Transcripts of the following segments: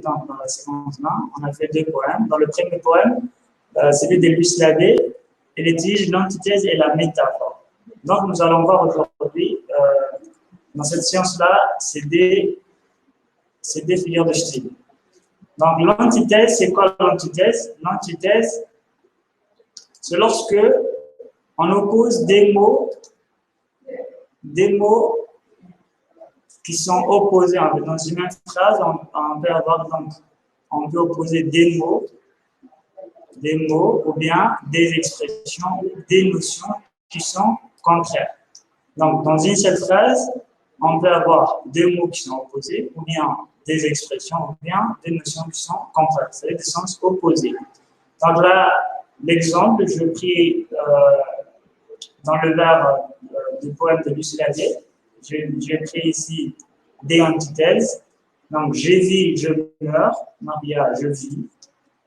dans la séquence-là, on a fait 2 poèmes. Dans le premier poème, celui de Luce Labbé, il utilise l'antithèse et la métaphore. Donc, nous allons voir aujourd'hui, dans cette science-là, c'est des figures de style. Donc, l'antithèse, c'est quoi l'antithèse? L'antithèse, c'est lorsque on oppose des mots qui sont opposés. Dans une même phrase, on peut avoir, donc, on peut opposer des mots ou bien des expressions ou des notions qui sont contraires. Donc, dans une seule phrase, on peut avoir 2 mots qui sont opposés, ou bien des expressions, ou bien des notions qui sont contraires, c'est-à-dire des sens opposés. Donc là, l'exemple, je pris dans le vers du poème de Luce Labbé, j'ai pris ici des antithèses. Donc, je vis, je meurs. Maria, je vis.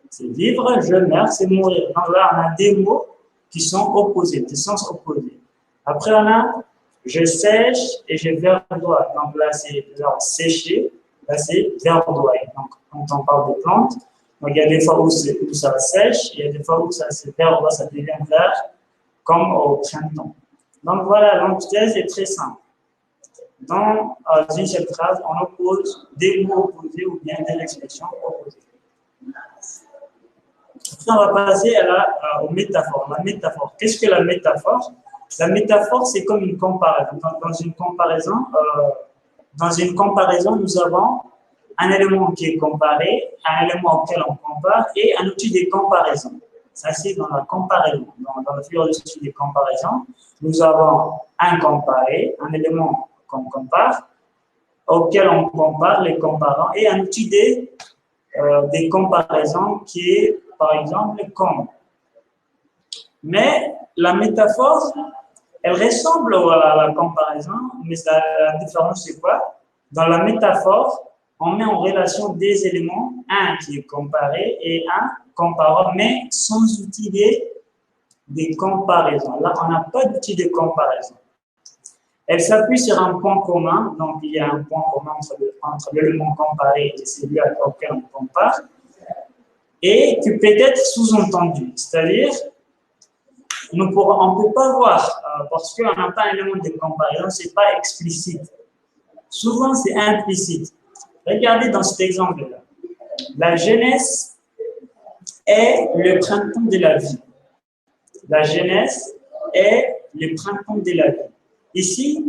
C'est vivre, je meurs, c'est mourir. Donc là, on a des mots qui sont opposés, des sens opposés. Après, on a je sèche et je verdoie. Donc là, c'est le verbe sécher. Là, c'est verdoyer. Donc, quand on parle de plantes, donc il y a des fois où ça sèche, il y a des fois où ça se verdoie, ça devient vert, comme au printemps. Donc voilà, l'antithèse est très simple. Dans une seule phrase, on oppose des mots opposés ou bien des expressions opposées. Après, on va passer aux métaphores. La métaphore. Qu'est-ce que la métaphore? La métaphore, c'est comme une comparaison. Dans une comparaison, nous avons un élément qui est comparé, un élément auquel on compare et un outil de comparaison. Ça, c'est dans la comparaison. Dans la philosophie des comparaisons, nous avons un comparé, un élément qu'on compare, auquel on compare les comparants, et un outil des comparaisons qui est, par exemple, comme. Mais la métaphore, elle ressemble à la comparaison, mais la différence, c'est quoi? Dans la métaphore, on met en relation des éléments, un qui est comparé et un comparant, mais sans outil de comparaison. Là, on n'a pas d'outil de comparaison. Elle s'appuie sur un point commun, donc il y a un point commun entre l'élément comparé et celui auquel on compare, et qui peut être sous-entendu, c'est-à-dire on ne peut pas voir, parce qu'on n'a pas un élément de comparaison, ce n'est pas explicite. Souvent, c'est implicite. Regardez dans cet exemple-là. La jeunesse est le printemps de la vie. La jeunesse est le printemps de la vie. Ici,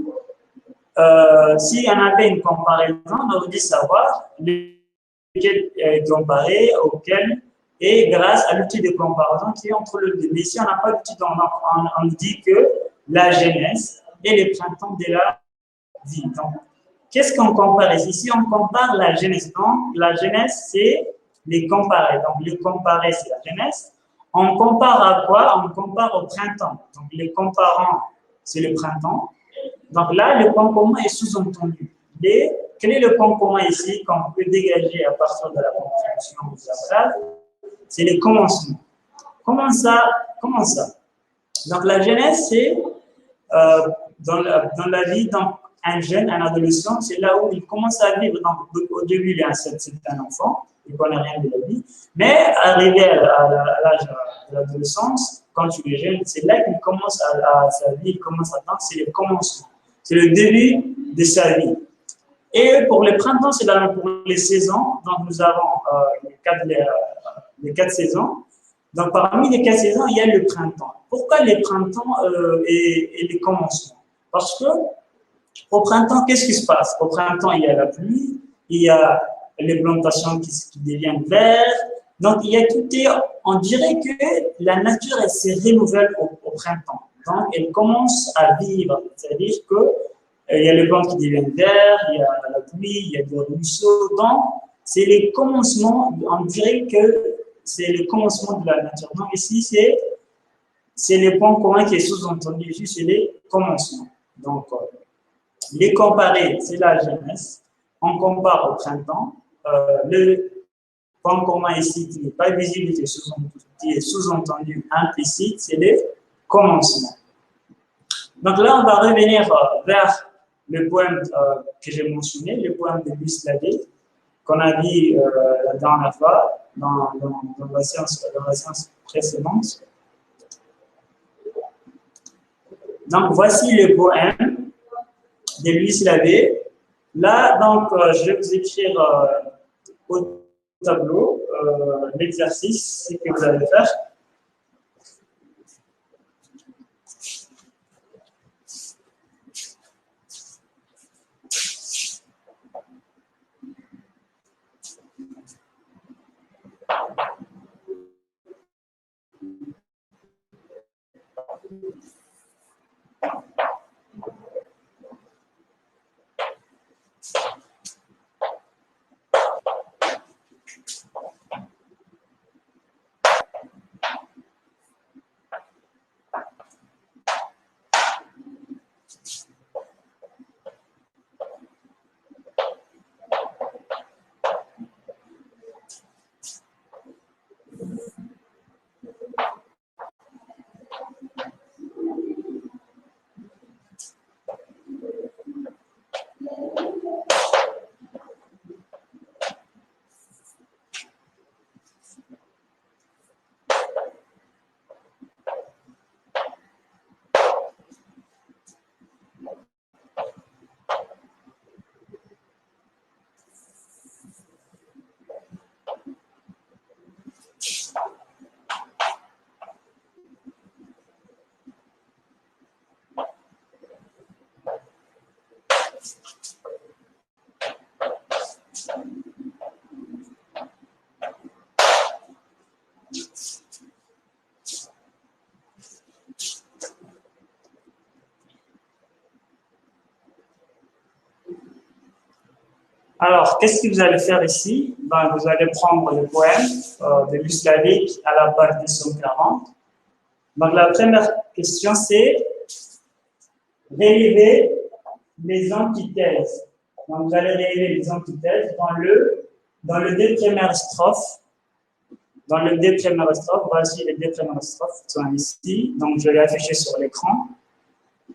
si on avait une comparaison, on aurait dû savoir lequel est comparé auquel, et grâce à l'outil de comparaison qui est entre le deux. Mais si on n'a pas d'outil, on dit que la jeunesse est le printemps de la vie. Donc, qu'est-ce qu'on compare ici? Ici, on compare la jeunesse. Donc, la jeunesse, c'est les comparés. Donc, le comparé, c'est la jeunesse. On compare à quoi? On compare au printemps. Donc, les comparants, c'est le printemps. Donc là, le point commun est sous-entendu. Quel est le point commun ici qu'on peut dégager à partir de la compréhension de la phrase? C'est le commencement. Comment ça? Donc la jeunesse, c'est dans la vie, donc un jeune, un adolescent, c'est là où il commence à vivre. Donc au début, c'est un enfant, il ne connaît rien de la vie. Mais arrivé à l'âge de l'adolescence, quand tu es jeune, c'est là qu'il commence à sa vie, il commence à vivre, c'est le commencement. C'est le début de sa vie. Et pour le printemps, c'est pour les saisons. Donc, nous avons les 4 saisons. Donc, parmi les 4 saisons, il y a le printemps. Pourquoi le printemps et le commencement? Parce que au printemps, qu'est-ce qui se passe? Au printemps, il y a la pluie, il y a les plantations qui deviennent vertes. Donc, il y a tout. On dirait que la nature, elle se renouvelle au printemps. Donc, elle commence à vivre. C'est-à-dire qu'il y a les plantes qui deviennent vertes, il y a la pluie, il y a des ruisseaux. Donc, c'est le commencement, on dirait que c'est le commencement de la nature. Donc, ici, c'est le point commun qui est sous-entendu. Ici, c'est le commencement. Donc, les comparer, c'est la jeunesse. On compare au printemps. Le point commun ici, qui n'est pas visible, qui est sous-entendu, implicite, c'est le commencement. Donc là, on va revenir vers le poème que j'ai mentionné, le poème de Luce Labbé. qu'on a vu la dernière fois dans la séance précédente. Donc, voici le poème de Louis Labbé. Là, donc, je vais vous écrire au tableau l'exercice que vous allez faire. Alors, qu'est-ce que vous allez faire ici? Ben, vous allez prendre le poème de Louis Labbé à la page 240. Donc, la première question, c'est relever les antithèses. Donc, vous allez relever les antithèses dans le deux premières strophes. Dans les deux premières strophes, voici les deux premières strophes qui sont ici. Donc, je vais afficher sur l'écran.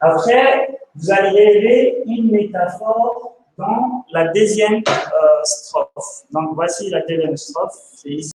Après, vous allez relever une métaphore dans la deuxième strophe. Donc, voici la deuxième strophe. C'est ici.